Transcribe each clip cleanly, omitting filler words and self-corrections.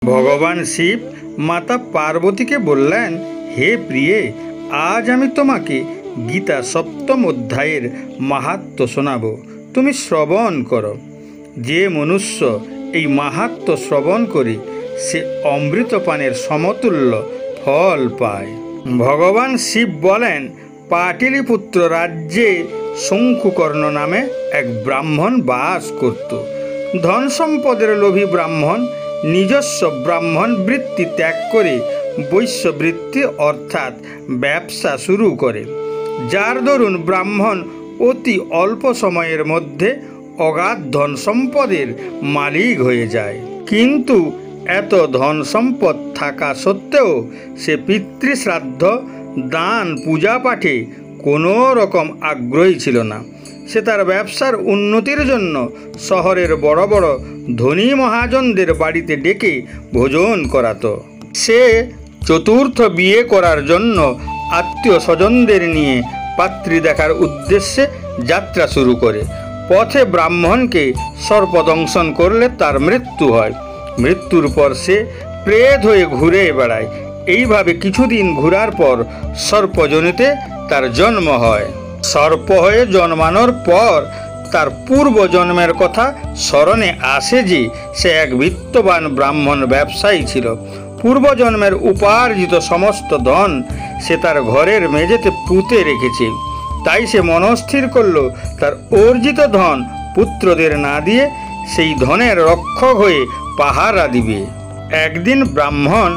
ভগবান শিব মাতা পার্বতীকে বললেন, হে প্রিয়ে, আজ আমি তোমাকে গীতা সপ্তম অধ্যায়ের মাহাত্ম্য শোনাব, তুমি শ্রবণ করো। যে মনুষ্য এই মাহাত্ম্য শ্রবণ করে সে অমৃতপানের সমতুল্য ফল পায়। ভগবান শিব বলেন, পাটলিপুত্র রাজ্যে শঙ্কুকর্ণ নামে এক ব্রাহ্মণ বাস করত। ধন সম্পদের লোভী ব্রাহ্মণ নিজস্ব ব্রাহ্মণ বৃত্তি ত্যাগ করে বৈশ্যবৃত্তি অর্থাৎ ব্যবসা শুরু করে, যার দরুন ব্রাহ্মণ অতি অল্প সময়ের মধ্যে অগাধ ধন সম্পদের মালিক হয়ে যায়। কিন্তু এত ধন সম্পদ থাকা সত্ত্বেও সে পিতৃশ্রাদ্ধ, দান, পূজা পাঠে কোনো রকম আগ্রহী ছিল না। সে তার ব্যবসার উন্নতির জন্য শহরের বড় বড় ধনী মহাজনদের বাড়িতে ডেকে ভোজন করাতো। সে চতুর্থ বিয়ে করার জন্য আত্মীয় স্বজনদের নিয়ে পাত্রী দেখার উদ্দেশ্যে যাত্রা শুরু করে। পথে ব্রাহ্মণকে সর্পদংশন করলে তার মৃত্যু হয়। মৃত্যুর পর সে প্রেত হয়ে ঘুরে বেড়ায়। এইভাবে কিছুদিন ঘোরার পর সর্পজনিতে তার জন্ম হয়। সর্প হয়ে জন্মানোর পর তার পূর্বজন্মের কথা স্মরণে আসে যে সে এক বিত্তবান ব্রাহ্মণ ব্যবসায়ী ছিল। পূর্বজন্মের উপার্জিত সমস্ত ধন সে তার ঘরের মেঝেতে পুঁতে রেখেছে। তাই সে মনস্থির করল তার অর্জিত ধন পুত্রদের না দিয়ে সেই ধনের রক্ষক হয়ে পাহারা দিবে। একদিন ব্রাহ্মণ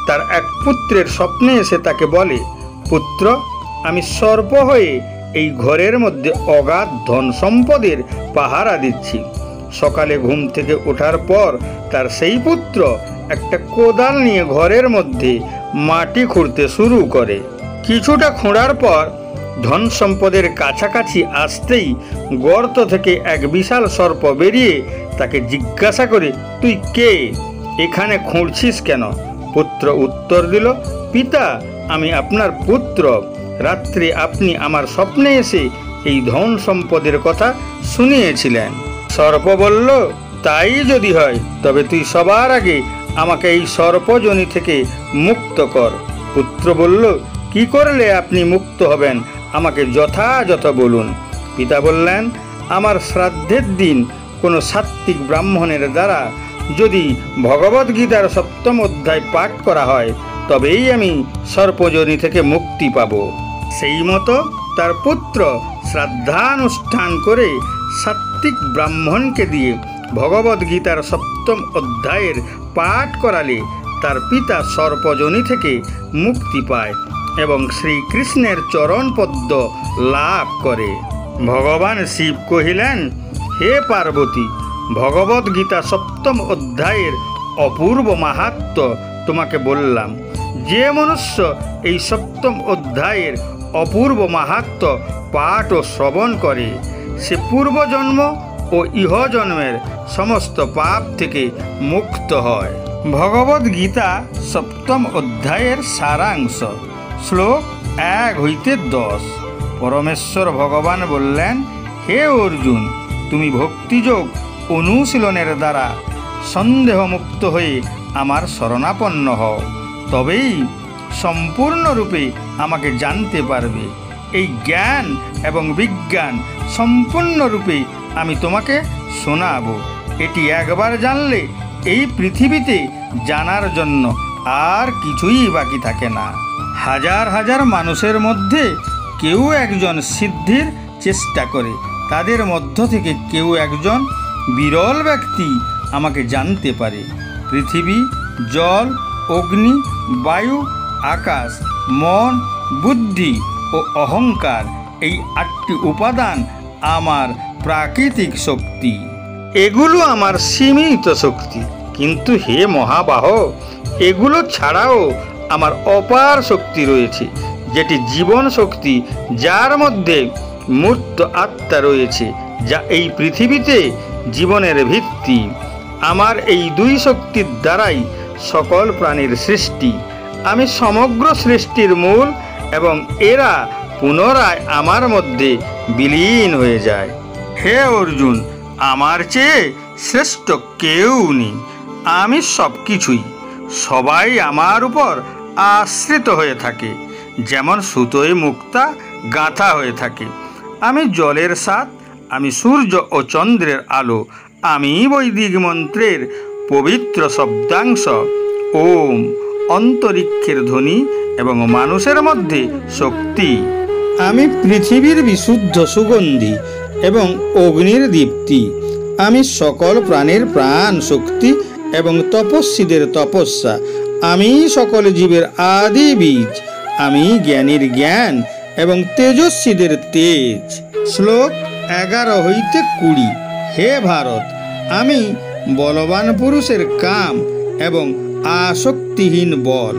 তার এক পুত্রের স্বপ্নে এসে তাকে বলে, পুত্র, আমি সর্প হয়ে এই ঘরের মধ্যে অগাধ ধন সম্পদের পাহারা দিচ্ছি। সকালে ঘুম থেকে ওঠার পর তার সেই পুত্র একটা কোদাল নিয়ে ঘরের মধ্যে মাটি খুঁড়তে শুরু করে। কিছুটা খোঁড়ার পর ধন সম্পদের কাছাকাছি আসতেই গর্ত থেকে এক বিশাল সর্প বেরিয়ে তাকে জিজ্ঞাসা করে, তুই কে? এখানে খুঁড়ছিস কেন? পুত্র উত্তর দিল, পিতা, আমি আপনার পুত্র। রাত্রে আপনি আমার স্বপ্নে এসে এই ধন সম্পদের কথা শুনিয়েছিলেন। সর্প বলল, তাই যদি হয় তবে তুই সবার আগে আমাকে এই সর্পজনি থেকে মুক্ত কর। পুত্র বলল, কি করলে আপনি মুক্ত হবেন আমাকে যথাযথ বলুন। পিতা বললেন, আমার শ্রাদ্ধের দিন কোনো সাত্ত্বিক ব্রাহ্মণের দ্বারা যদি ভগবদ্গীতার সপ্তম অধ্যায় পাঠ করা হয় তবেই আমি সর্পজনি থেকে মুক্তি পাব। সেই মতো তার পুত্র শ্রাদ্ধানুষ্ঠান করে সাত্ত্বিক ব্রাহ্মণকে দিয়ে ভগবদ্গীতার সপ্তম অধ্যায়ের পাঠ করালে তার পিতা সর্পজনি থেকে মুক্তি পায় এবং শ্রীকৃষ্ণের চরণপদ্ম লাভ করে। ভগবান শিব কহিলেন, হে পার্বতী, ভগবদ্গীতা সপ্তম অধ্যায়ের অপূর্ব মাহাত্ম্য তোমাকে বললাম। যে মনুষ্য এই সপ্তম অধ্যায়ের অপূর্ব মাহাত্ম্য পাঠ ও শ্রবণ করে সে পূর্বজন্ম ও ইহজন্মের সমস্ত পাপ থেকে মুক্ত হয়। ভগবদ্গীতা সপ্তম অধ্যায়ের সারাংশ, শ্লোক 1 হইতে 10। পরমেশ্বর ভগবান বললেন, হে অর্জুন, তুমি ভক্তিযোগ অনুশীলনের দ্বারা সন্দেহমুক্ত হয়ে আমার শরণাপন্ন হও, তবেই সম্পূর্ণরূপে আমাকে জানতে পারবে। এই জ্ঞান এবং বিজ্ঞান সম্পূর্ণরূপে আমি তোমাকে শোনাব। এটি একবার জানলে এই পৃথিবীতে জানার জন্য আর কিছুই বাকি থাকে না। হাজার হাজার মানুষের মধ্যে কেউ একজন সিদ্ধির চেষ্টা করে। তাদের মধ্য থেকে কেউ একজন বিরল ব্যক্তি আমাকে জানতে পারে। পৃথিবী, জল, অগ্নি, বায়ু, আকাশ, মন, বুদ্ধি ও অহংকার, এই 8টি উপাদান আমার প্রাকৃতিক শক্তি। এগুলো আমার সীমিত শক্তি। কিন্তু হে মহাবাহ, এগুলো ছাড়াও আমার অপার শক্তি রয়েছে, যেটি জীবন শক্তি, যার মধ্যে মূর্ত আত্মা রয়েছে, যা এই পৃথিবীতে জীবনের ভিত্তি। আমার এই 2 শক্তির দ্বারাই সকল প্রাণীর সৃষ্টি। আমি সমগ্র সৃষ্টির মূল এবং এরা পুনরায় আমার মধ্যে বিলীন হয়ে যায়। হে অর্জুন, আমার চেয়ে শ্রেষ্ঠ কেউ নেই। আমি সব কিছুই, সবাই আমার উপর আশ্রিত হয়ে থাকে, যেমন সুতোয় মুক্তা গাঁথা হয়ে থাকে। আমি জলের স্বাদ, আমি সূর্য ও চন্দ্রের আলো, আমি বৈদিক মন্ত্রের পবিত্র শব্দাংশ, ওম, অন্তরিক্ষের ধ্বনি এবং মানুষের মধ্যে শক্তি। আমি পৃথিবীর বিশুদ্ধ সুগন্ধি এবং অগ্নির দীপ্তি। আমি সকল প্রাণের প্রাণ শক্তি এবং তপস্বীদের তপস্যা। আমি সকল জীবের আদি বীজ। আমি জ্ঞানীর জ্ঞান এবং তেজস্বীদের তেজ। শ্লোক 11 হইতে 20। হে ভারত, আমি বলবান পুরুষের কাম এবং আসক্তিহীন বল।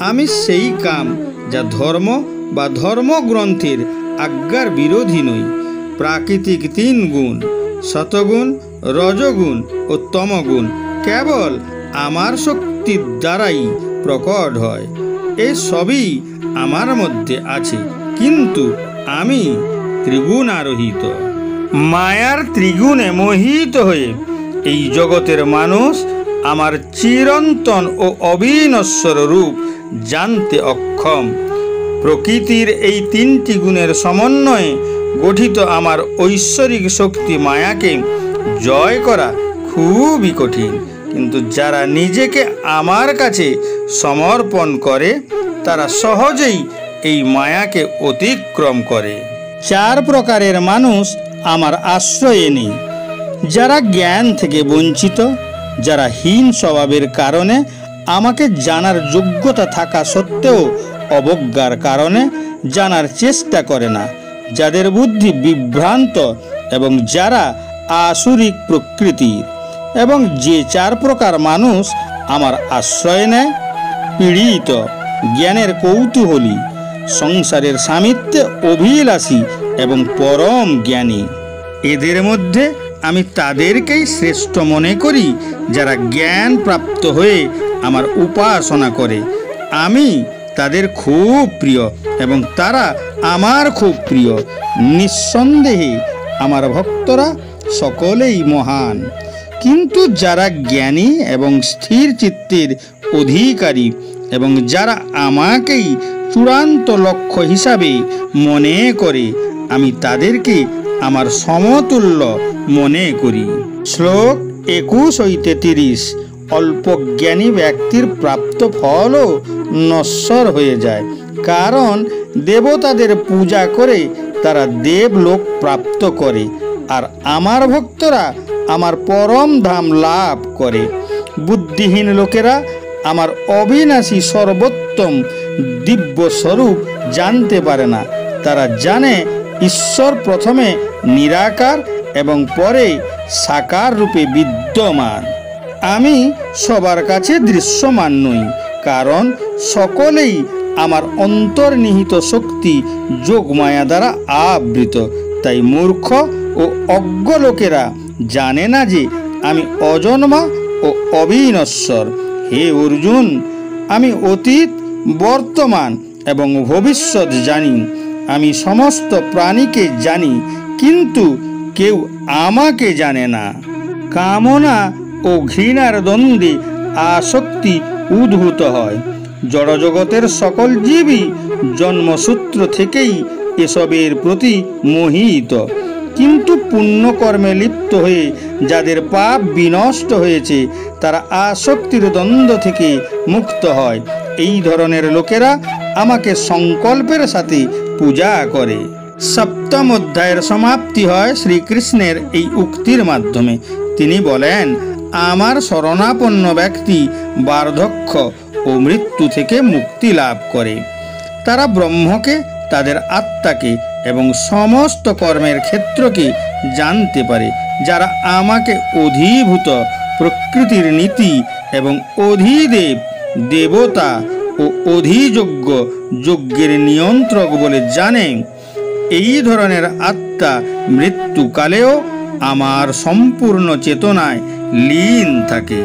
আমি সেই কাম যা ধর্ম বা ধর্মগ্রন্থের আজ্ঞার বিরোধী নই। প্রাকৃতিক 3 গুণ, সতগুণ, রজগুণ ও তমগুণ কেবল আমার শক্তির দ্বারাই প্রকট হয়। এই সবই আমার মধ্যে আছে, কিন্তু আমি ত্রিগুণারোহিত। মায়ার ত্রিগুণে মোহিত হয়ে এই জগতের মানুষ আমার চিরন্তন ও অবিনশ্বর রূপ জানতে অক্ষম। প্রকৃতির এই 3টি গুণের সমন্বয়ে গঠিত আমার ঐশ্বরিক শক্তি মায়াকে জয় করা খুবই কঠিন, কিন্তু যারা নিজেকে আমার কাছে সমর্পণ করে তারা সহজেই এই মায়াকে অতিক্রম করে। 4 প্রকারের মানুষ আমার আশ্রয়ে নেই। যারা জ্ঞান থেকে বঞ্চিত, যারা হীন স্বভাবের কারণে আমাকে জানার যোগ্যতা থাকা সত্ত্বেও অবজ্ঞার কারণে জানার চেষ্টা করে না, যাদের বুদ্ধি বিভ্রান্ত এবং যারা আসুরিক প্রকৃতির। এবং যে 4 প্রকার মানুষ আমার আশ্রয় নেয়: পীড়িত, জ্ঞানের কৌতূহলী, সংসারের সামিত্যে অভিলাষী এবং পরম জ্ঞানী। এদের মধ্যে আমি তাদেরকেই শ্রেষ্ঠ মনে করি যারা জ্ঞান প্রাপ্ত হয়ে আমার উপাসনা করে। আমি তাদের খুব প্রিয় এবং তারা আমার খুব প্রিয়। নিঃসন্দেহে আমার ভক্তরা সকলেই মহান, কিন্তু যারা জ্ঞানী এবং স্থির চিত্তের অধিকারী এবং যারা আমাকেই চূড়ান্ত লক্ষ্য হিসাবে মনে করে, আমি তাদেরকে আমার সমতুল্য মনে করি। শ্লোক 21 হইতে 30। অল্প জ্ঞানী ব্যক্তির প্রাপ্ত ফলও নশ্বর হয়ে যায়, কারণ দেবতাদের পূজা করে তারা দেবলোক প্রাপ্ত করে, আর আমার ভক্তরা আমার পরম ধাম লাভ করে। বুদ্ধিহীন লোকেরা আমার অবিনাশী সর্বোত্তম দিব্য স্বরূপ জানতে পারে না। তারা জানে ঈশ্বর প্রথমে নিরাকার এবং পরে সাকার রূপে বিদ্যমান। আমি সবার কাছে দৃশ্যমান নই, কারণ সকলেই আমার অন্তর্নিহিত শক্তি যোগমায়া দ্বারা আবৃত। তাই মূর্খ ও অজ্ঞ লোকেরা জানে না যে আমি অজন্মা ও অবিনশ্বর। হে অর্জুন, আমি অতীত, বর্তমান এবং ভবিষ্যৎ জানি। আমি সমস্ত প্রাণীকে জানি, কিন্তু কেউ আমাকে জানে না। কামনা ও ঘৃণার দ্বন্দ্বে আসক্তি উদ্ভূত হয়। জড়জগতের সকল জীবই জন্মসূত্র থেকেই এসবের প্রতি মোহিত, কিন্তু পুণ্যকর্মে লিপ্ত হয়ে যাদের পাপ বিনষ্ট হয়েছে তারা আসক্তির দ্বন্দ্ব থেকে মুক্ত হয়। এই ধরনের লোকেরা আমাকে সংকল্পের সাথে পূজা করে। 7ম অধ্যায়ের সমাপ্তি হয় শ্রীকৃষ্ণের এই উক্তির মাধ্যমে। তিনি বলেন, আমার শরণাপন্ন ব্যক্তি বার্ধক্য ও মৃত্যু থেকে মুক্তি লাভ করে। তারা ব্রহ্মকে, তাদের আত্মাকে এবং সমস্ত কর্মের ক্ষেত্রকে জানতে পারে। যারা আমাকে অধিভূত, প্রকৃতির নীতি এবং অধিদেব, দেবতা ও অধিযোগ্য, যজ্ঞের নিয়ন্ত্রক বলে জানে, এই ধরনের আত্মা মৃত্যুকালেও আমার সম্পূর্ণ চেতনায় লীন থাকে।